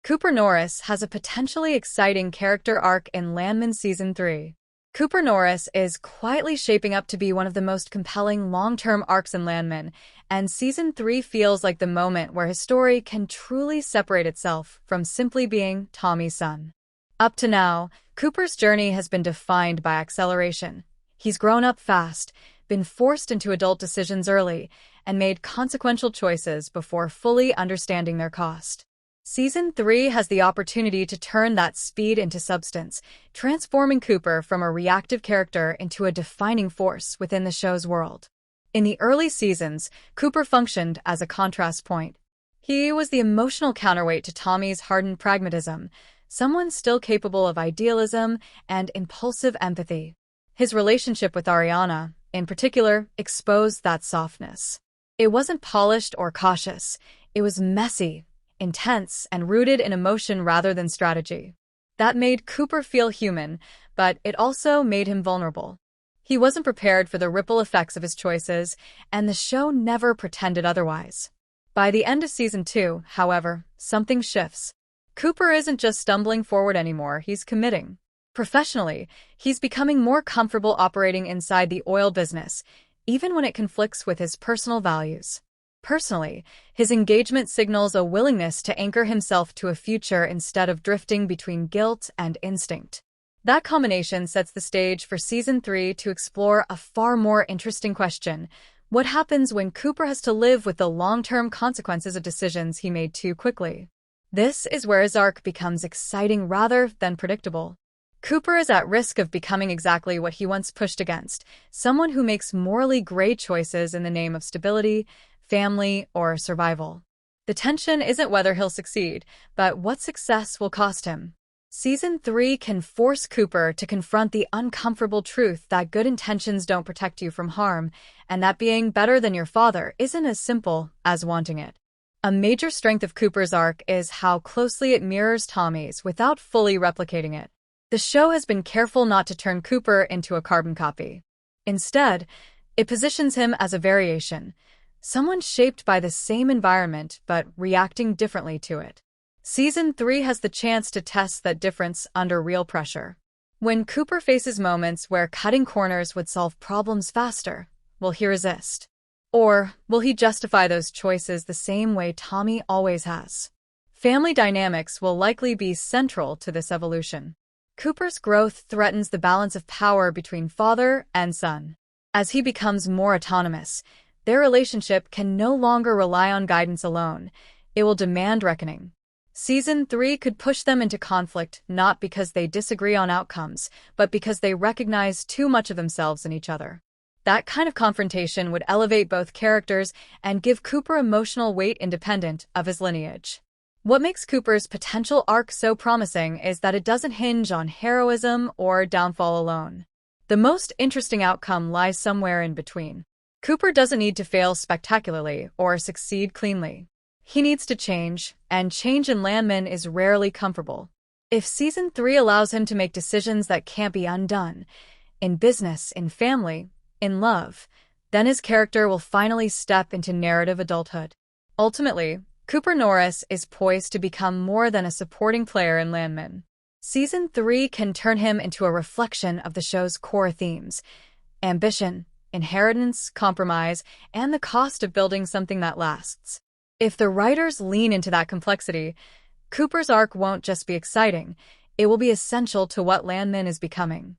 Cooper Norris has a potentially exciting character arc in Landman Season 3. Cooper Norris is quietly shaping up to be one of the most compelling long-term arcs in Landman, and Season 3 feels like the moment where his story can truly separate itself from simply being Tommy's son. Up to now, Cooper's journey has been defined by acceleration. He's grown up fast, been forced into adult decisions early, and made consequential choices before fully understanding their cost. Season 3 has the opportunity to turn that speed into substance, transforming Cooper from a reactive character into a defining force within the show's world. In the early seasons, Cooper functioned as a contrast point. He was the emotional counterweight to Tommy's hardened pragmatism, someone still capable of idealism and impulsive empathy. His relationship with Ariana, in particular, exposed that softness. It wasn't polished or cautious. It was messy, intense, and rooted in emotion rather than strategy. That made Cooper feel human, but it also made him vulnerable. He wasn't prepared for the ripple effects of his choices, and the show never pretended otherwise. By the end of Season 2, however, something shifts. Cooper isn't just stumbling forward anymore, he's committing. Professionally, he's becoming more comfortable operating inside the oil business, even when it conflicts with his personal values. Personally, his engagement signals a willingness to anchor himself to a future instead of drifting between guilt and instinct. That combination sets the stage for Season 3 to explore a far more interesting question: what happens when Cooper has to live with the long-term consequences of decisions he made too quickly? This is where his arc becomes exciting rather than predictable. Cooper is at risk of becoming exactly what he once pushed against, someone who makes morally gray choices in the name of stability, family, or survival. The tension isn't whether he'll succeed, but what success will cost him. Season 3 can force Cooper to confront the uncomfortable truth that good intentions don't protect you from harm, and that being better than your father isn't as simple as wanting it. A major strength of Cooper's arc is how closely it mirrors Tommy's without fully replicating it. The show has been careful not to turn Cooper into a carbon copy. Instead, it positions him as a variation, someone shaped by the same environment but reacting differently to it. Season 3 has the chance to test that difference under real pressure. When Cooper faces moments where cutting corners would solve problems faster, will he resist? Or will he justify those choices the same way Tommy always has? Family dynamics will likely be central to this evolution. Cooper's growth threatens the balance of power between father and son. As he becomes more autonomous, their relationship can no longer rely on guidance alone. It will demand reckoning. Season 3 could push them into conflict not because they disagree on outcomes, but because they recognize too much of themselves in each other. That kind of confrontation would elevate both characters and give Cooper emotional weight independent of his lineage. What makes Cooper's potential arc so promising is that it doesn't hinge on heroism or downfall alone. The most interesting outcome lies somewhere in between. Cooper doesn't need to fail spectacularly or succeed cleanly. He needs to change, and change in Landman is rarely comfortable. If Season 3 allows him to make decisions that can't be undone, in business, in family, in love, then his character will finally step into narrative adulthood. Ultimately, Cooper Norris is poised to become more than a supporting player in Landman. Season 3 can turn him into a reflection of the show's core themes: ambition, inheritance, compromise, and the cost of building something that lasts. If the writers lean into that complexity, Cooper's arc won't just be exciting, it will be essential to what Landman is becoming.